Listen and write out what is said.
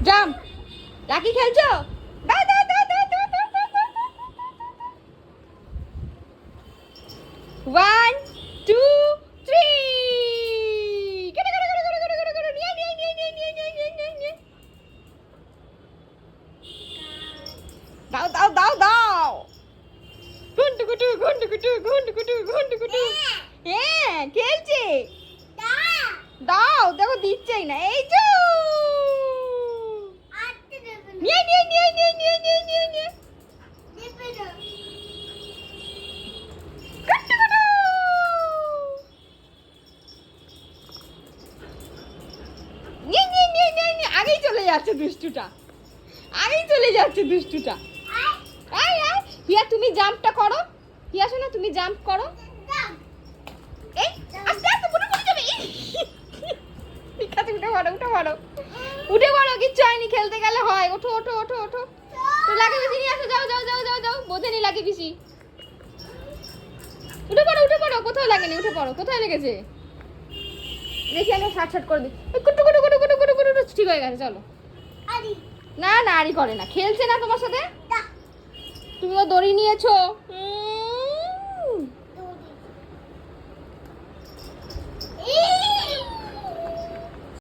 Jump. Lucky খেলছো? দাও দাও দাও দাও দাও দাও দাও দাও। 1 2 3 কেটে কেটে কেটে কেটে কেটে কেটে নিয়ে নিয়ে নিয়ে নিয়ে নিয়ে নিয়ে নিয়ে নিয়ে নিয়ে দাও দাও দাও দাও। গুন্টু গুটু গুন্টু গুটু গুন্টু গুটু গুন্টু গুটু। হ্যাঁ খেলছে। দাও দেখো দিচ্ছেই না। এই তো নিয়ে নিয়ে নিয়ে নিয়ে নিয়ে নিয়ে নিয়ে নিয়ে গুন্টু গুটু। নিয়ে নিয়ে নিয়ে নিয়ে নিয়ে আগেই চলে যাচ্ছে দুষ্টুটা। আগেই চলে যাচ্ছে দুষ্টুটা। আয় আয় হিয়া তুমি জাম্পটা করো। হিয়া শোনো তুমি জাম্প করো। এই আস্তে আস্তে পুরো পড়ে যাবে। ঠিক আছে উঠে পড়ো উঠে পড়ো উঠে পড়ো। কিচ্ছু হয়নি, খেলতে গেলে হয়। ওঠো ওঠো ওঠো ওঠো। তো লাগে বেশি নিয়ে আসো। যাও যাও যাও যাও যাও। বোঝেনি লাগে বেশি। উঠে পড়ো উঠে পড়ো। কোথাও লাগেনি, উঠে পড়ো। কোথায় লেগেছে দেখি আমি শার্ট শার্ট করে দিই। কুটু কুটু কুটু কুটু কুটু কুটু। ঠিক হয়ে গেছে চলো। না না আরই করে না, খেলছে না তোমার সাথে। তুমি তো দড়ি নিয়েছো।